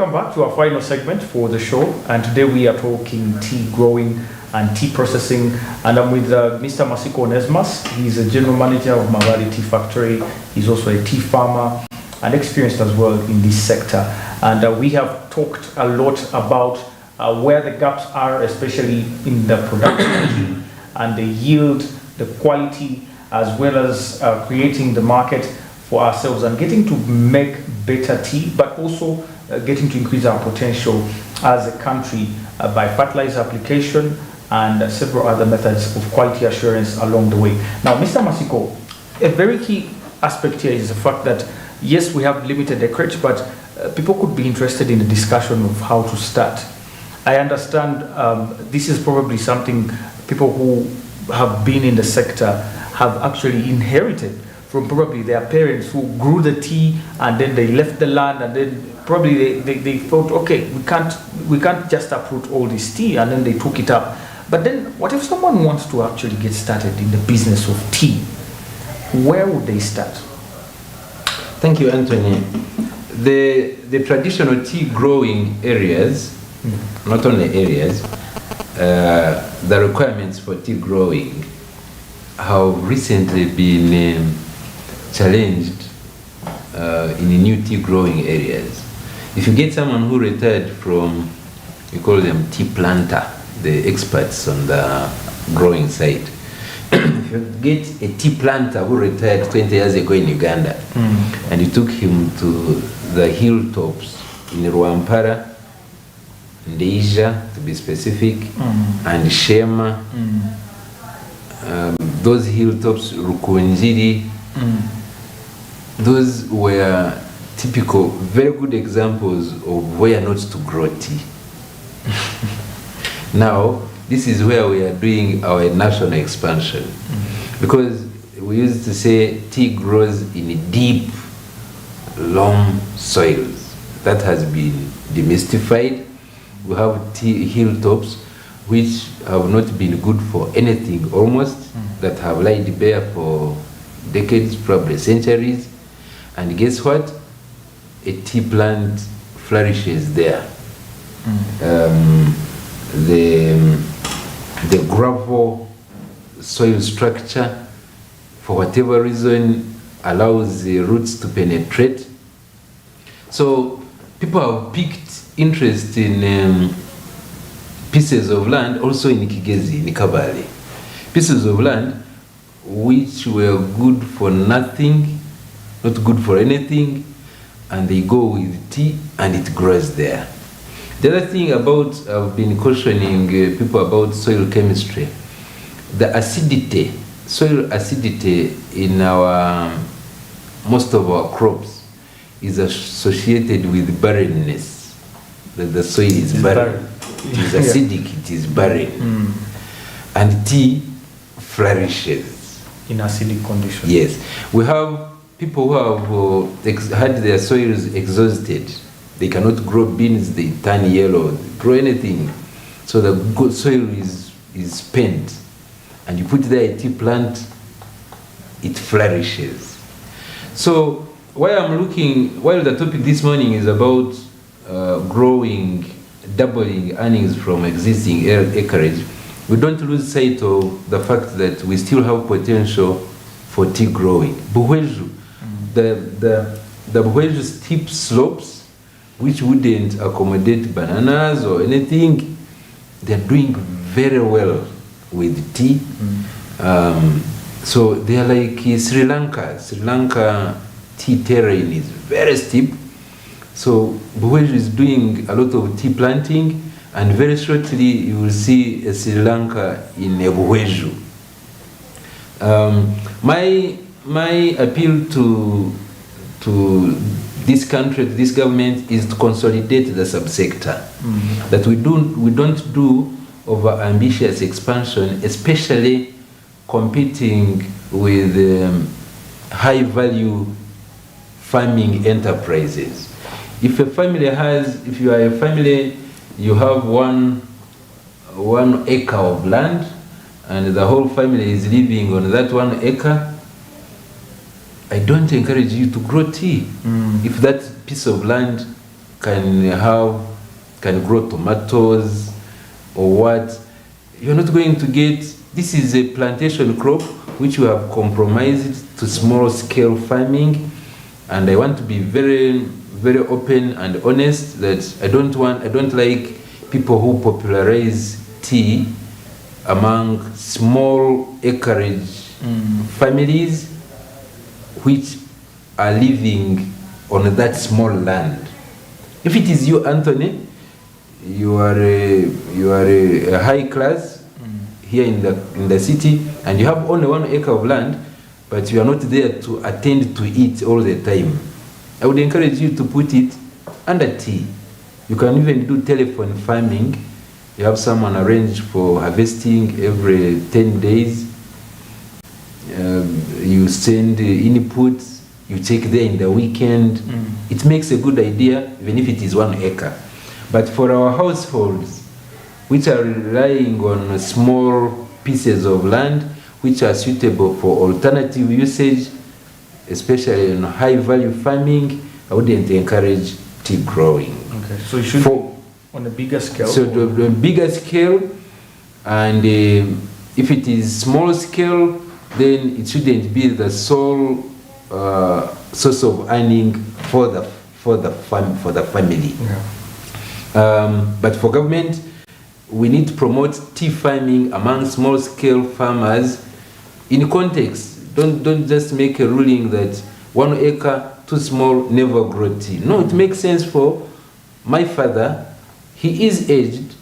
welcome back to our final segment for the show. And today we are talking tea growing and tea processing. And I'm with Mr. Masiko Onesmus. He's a general manager of Mavali Tea Factory. He's also a tea farmer and experienced as well in this sector. And we have talked a lot about where the gaps are, especially in the production and the yield, the quality, as well as creating the market for ourselves and getting to make better tea, but also getting to increase our potential as a country by fertilizer application and several other methods of quality assurance along the way. Now, Mr. Masiko, a very key aspect here is the fact that, yes, we have limited acreage, but people could be interested in the discussion of how to start. I understand this is probably something people who have been in the sector have actually inherited from probably their parents who grew the tea and then they left the land, and then probably they thought, okay, we can't just uproot all this tea, and then they took it up. But then what if someone wants to actually get started in the business of tea? Where would they start? Thank you, Anthony. The traditional tea growing areas, not only areas, the requirements for tea growing have recently been challenged in new tea growing areas. If you get someone who retired from, we call them tea planter, the experts on the growing side. If you get a tea planter who retired 20 years ago in Uganda, and you took him to the hilltops in Rwampara, Ndeja to be specific, and Shema, those hilltops, Rukunjiri, those were typical, very good examples of where not to grow tea. Now, this is where we are doing our national expansion. Because we used to say tea grows in deep, long soils. That has been demystified. We have tea hilltops which have not been good for anything almost, that have laid bare for decades, probably centuries. And guess what? A tea plant flourishes there. The gravel soil structure, for whatever reason, allows the roots to penetrate. So people have picked interest in pieces of land, also in Kigezi, in Kabale. Pieces of land which were good for nothing, not good for anything, and they go with tea and it grows there. The other thing about, I've been cautioning people about soil chemistry, the acidity, soil acidity in most of our crops is associated with barrenness, that the soil is barren. It is acidic, it is barren. And tea flourishes. In acidic conditions. Yes. We have people who have had their soils exhausted. They cannot grow beans, they turn yellow, grow anything. So the good soil is spent. And you put there a tea plant, it flourishes. So while the topic this morning is about growing, doubling earnings from existing acreage, we don't lose sight of the fact that we still have potential for tea growing. Buhweju, the Buhweju steep slopes, which wouldn't accommodate bananas or anything, they're doing very well with tea. So they're like Sri Lanka. Sri Lanka tea terrain is very steep. So Buhweju is doing a lot of tea planting, and very shortly you will see a Sri Lanka in a Buhweju. My appeal to this country, to this government, is to consolidate the subsector. That we don't do over ambitious expansion, especially competing with high value farming enterprises. If you are a family, you have one acre of land, and the whole family is living on that 1 acre, I don't encourage you to grow tea. If that piece of land can grow tomatoes or what. You're not going to get, this is a plantation crop which we have compromised to small scale farming, and I want to be very, very open and honest that I don't like people who popularize tea among small acreage families which are living on that small land. If it is you, Anthony, you are a high class here in the city, and you have only 1 acre of land, but you are not there to attend to it all the time. I would encourage you to put it under tea. You can even do telephone farming. You have someone arranged for harvesting every 10 days. You send input, you check there in the weekend. It makes a good idea, even if it is 1 acre. But for our households, which are relying on small pieces of land, which are suitable for alternative usage, especially in high value farming, I wouldn't encourage tea growing. Okay, so you should on a bigger scale? So the bigger scale, and if it is small scale, then it shouldn't be the sole source of earning for the family. Yeah. But for government, we need to promote tea farming among small scale farmers in context. Don't just make a ruling that 1 acre too small, never grow tea. No, it makes sense for my father. He is aged.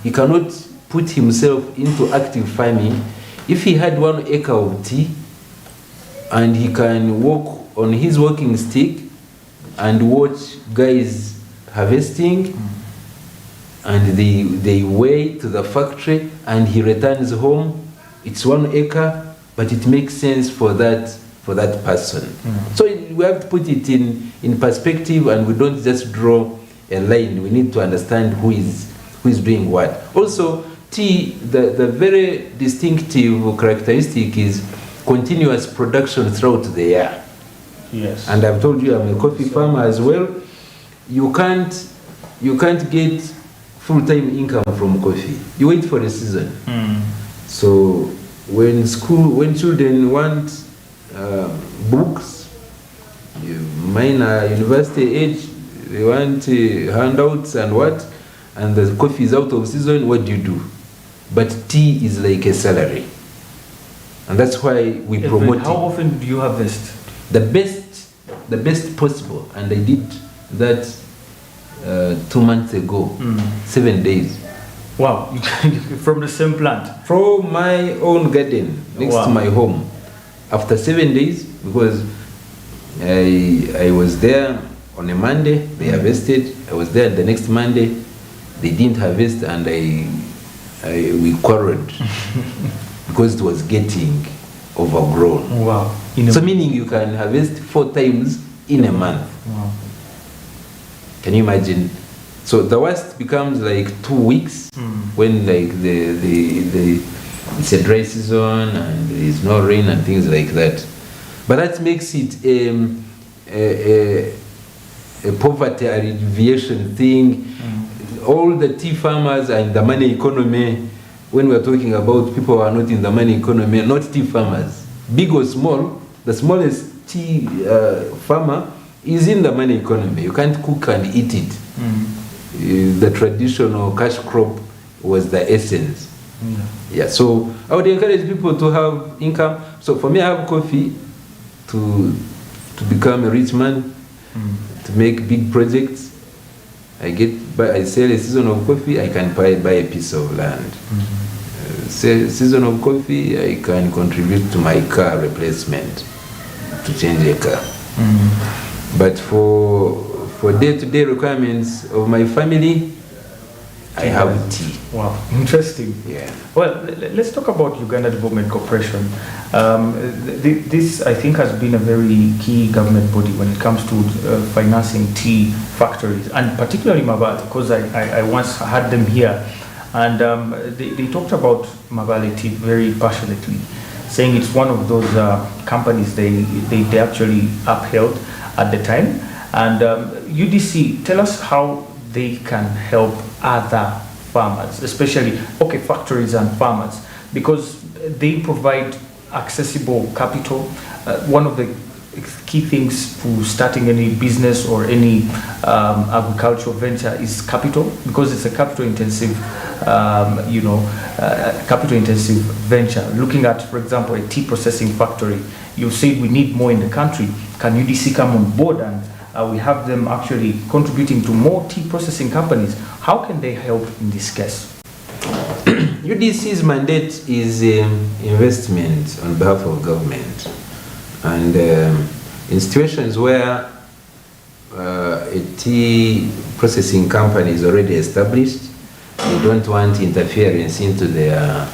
He cannot put himself into active farming. If he had 1 acre of tea and he can walk on his walking stick and watch guys harvesting, and they weigh to the factory and he returns home, it's 1 acre, but it makes sense for that person. So we have to put it in perspective, and we don't just draw a line. We need to understand who is doing what. Also, tea, the very distinctive characteristic is continuous production throughout the year. Yes. And I've told you I'm a coffee farmer as well. You can't get full-time income from coffee. You wait for the season. So when children want books, mine are university age, they want handouts and what, and the coffee is out of season, what do? But tea is like a salary, and that's why we promote it. How often do you harvest? The best possible, and I did that 2 months ago, 7 days. Wow, from the same plant? From my own garden next to my home. After 7 days, because I was there on a Monday, they harvested. I was there the next Monday, they didn't harvest, and we quarreled because it was getting overgrown. Wow. So meaning you can harvest 4 times in a month. Wow. Can you imagine? So the worst becomes like 2 weeks when like it's a dry season and there is no rain and things like that. But that makes it a poverty alleviation thing. All the tea farmers are in the money economy. When we're talking about people who are not in the money economy, not tea farmers, big or small, the smallest tea farmer is in the money economy. You can't cook and eat it. The traditional cash crop was the essence. Yeah, so I would encourage people to have income. So for me, I have coffee to become a rich man, to make big projects. I sell a season of coffee, I can buy a piece of land. Sell a season of coffee, I can contribute to my car replacement, to change a car. But for day-to-day requirements of my family, I have tea. Wow, interesting. Yeah. Well, let's talk about Uganda Development Corporation. This, I think, has been a very key government body when it comes to financing tea factories, and particularly Mabale, because I once had them here, and they talked about Mabale Tea very passionately, saying it's one of those companies they actually upheld at the time. And UDC, tell us how they can help other farmers, especially factories and farmers, because they provide accessible capital. One of the key things for starting any business or any agricultural venture is capital, because it's a capital intensive venture. Looking at, for example, a tea processing factory, you said we need more in the country. Can UDC come on board and we have them actually contributing to more tea processing companies? How can they help in this case? UDC's mandate is investment on behalf of government, and in situations where a tea processing company is already established, they don't want interference into their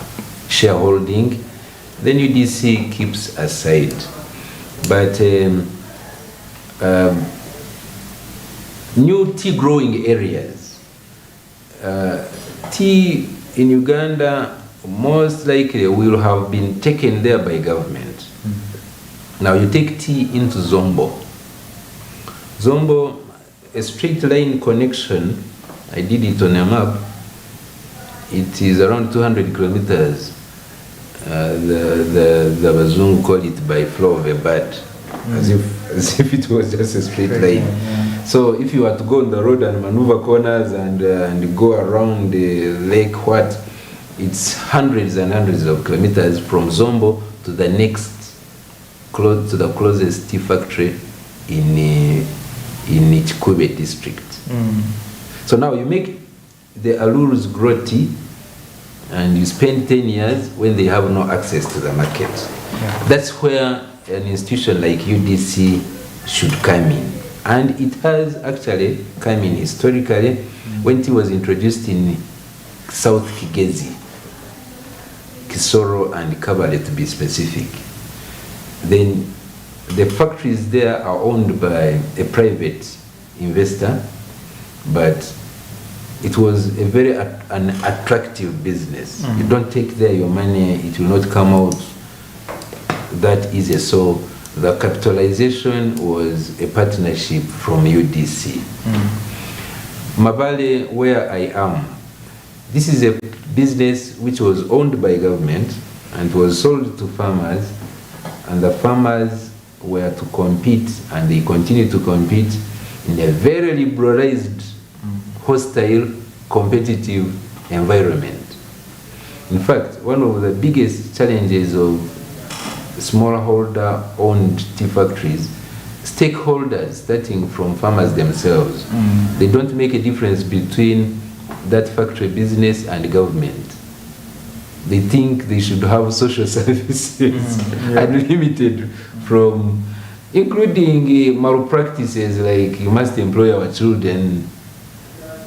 shareholding, then UDC keeps aside. But new tea growing areas, tea in Uganda most likely will have been taken there by government. Now you take tea into Zombo. Zombo, a straight line connection, I did it on a map, it is around 200 kilometers. The Bazungu call it by flow of a bat, as if it was just a straight line. So if you were to go on the road and maneuver corners and go around the lake, it's hundreds and hundreds of kilometers from Zombo to the to the closest tea factory in Chikube district. So now you make the Alurus grow tea, and you spend 10 years when they have no access to the market. That's where an institution like UDC should come in. And it has actually come in historically when tea was introduced in South Kigezi, Kisoro and Kabale to be specific. Then the factories there are owned by a private investor, but it was a very an attractive business. You don't take there your money, it will not come out that easy. So the capitalization was a partnership from UDC. Mabale, where I am, this is a business which was owned by government and was sold to farmers, and the farmers were to compete, and they continue to compete in a very liberalized, hostile, competitive environment. In fact, one of the biggest challenges of smallholder owned tea factories, stakeholders starting from farmers themselves, they don't make a difference between that factory business and government. They think they should have social services unlimited, from including malpractices like you must employ our children.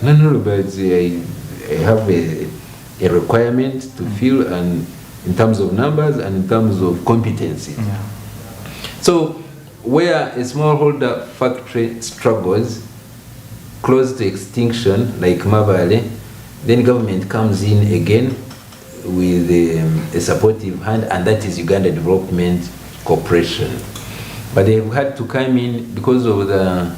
No, but I have a requirement to fill, and in terms of numbers and in terms of competencies. So where a smallholder factory struggles, close to extinction, like Mabale, then government comes in again with a supportive hand, and that is Uganda Development Corporation. But they've had to come in because of the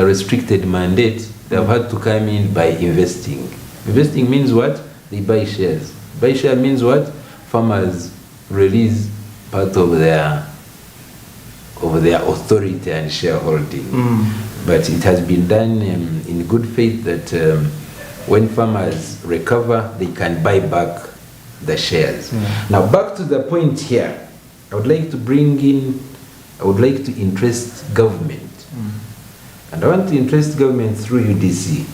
restricted mandate. They've had to come in by investing. Investing means what? They buy shares. Buy share means what? Farmers release part of their authority and shareholding. But it has been done in good faith that when farmers recover, they can buy back the shares. Now back to the point here, I would like to interest government. And I want to interest government through UDC,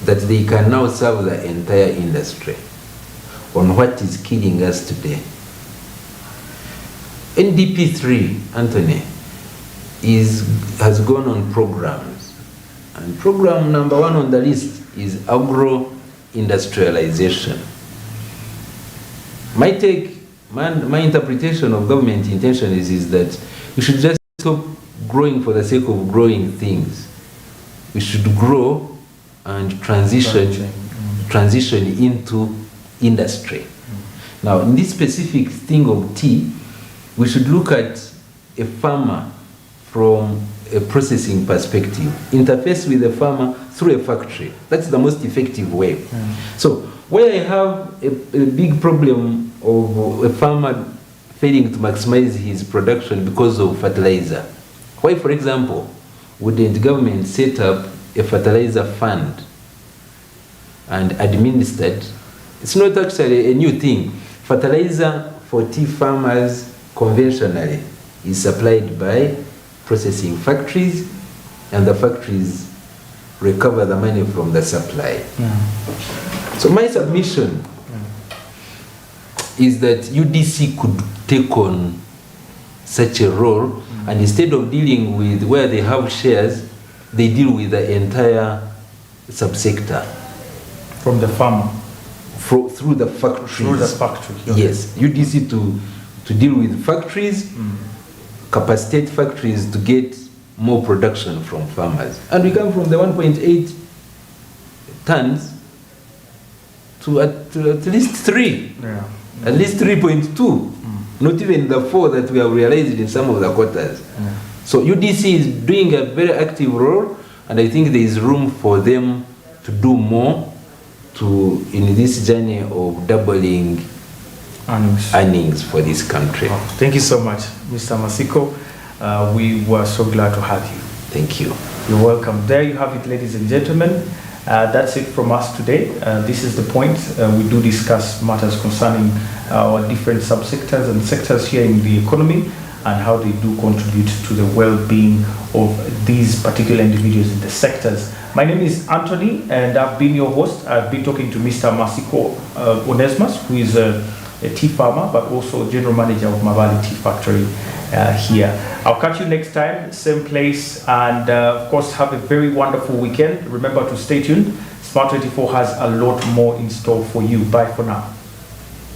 that they can now serve the entire industry on what is killing us today. NDP3, Anthony, has gone on programs. And program number 1 on the list is agro-industrialization. My interpretation of government intention is that we should just stop growing for the sake of growing things. We should grow and transition into industry. Now, in this specific thing of tea, we should look at a farmer from a processing perspective, interface with the farmer through a factory. That's the most effective way. So where I have a big problem of a farmer failing to maximize his production because of fertilizer, why, for example, wouldn't the government set up a fertilizer fund and administered? It's not actually a new thing. Fertilizer for tea farmers conventionally is supplied by processing factories, and the factories recover the money from the supply. So my submission is that UDC could take on such a role, and instead of dealing with where they have shares, they deal with the entire subsector. From the farmer? Through the factories. Through the factory. Yes, UDC to deal with factories, capacitate factories to get more production from farmers. And we come from the 1.8 tons to at least 3. At least 3.2. Not even the 4 that we have realized in some of the quarters. So UDC is doing a very active role, and I think there is room for them to do more in this journey of doubling earnings for this country. Oh, thank you so much, Mr. Masiko. We were so glad to have you. Thank you. You're welcome. There you have it, ladies and gentlemen. That's it from us today. This is the point. We do discuss matters concerning our different subsectors and sectors here in the economy, and how they do contribute to the well-being of these particular individuals in the sectors. My name is Anthony, and I've been your host. I've been talking to Mr. Masiko Onesmus, who is a tea farmer, but also general manager of Mavali Tea Factory here. I'll catch you next time, same place, and of course have a very wonderful weekend. Remember to stay tuned. Smart 24 has a lot more in store for you. Bye for now.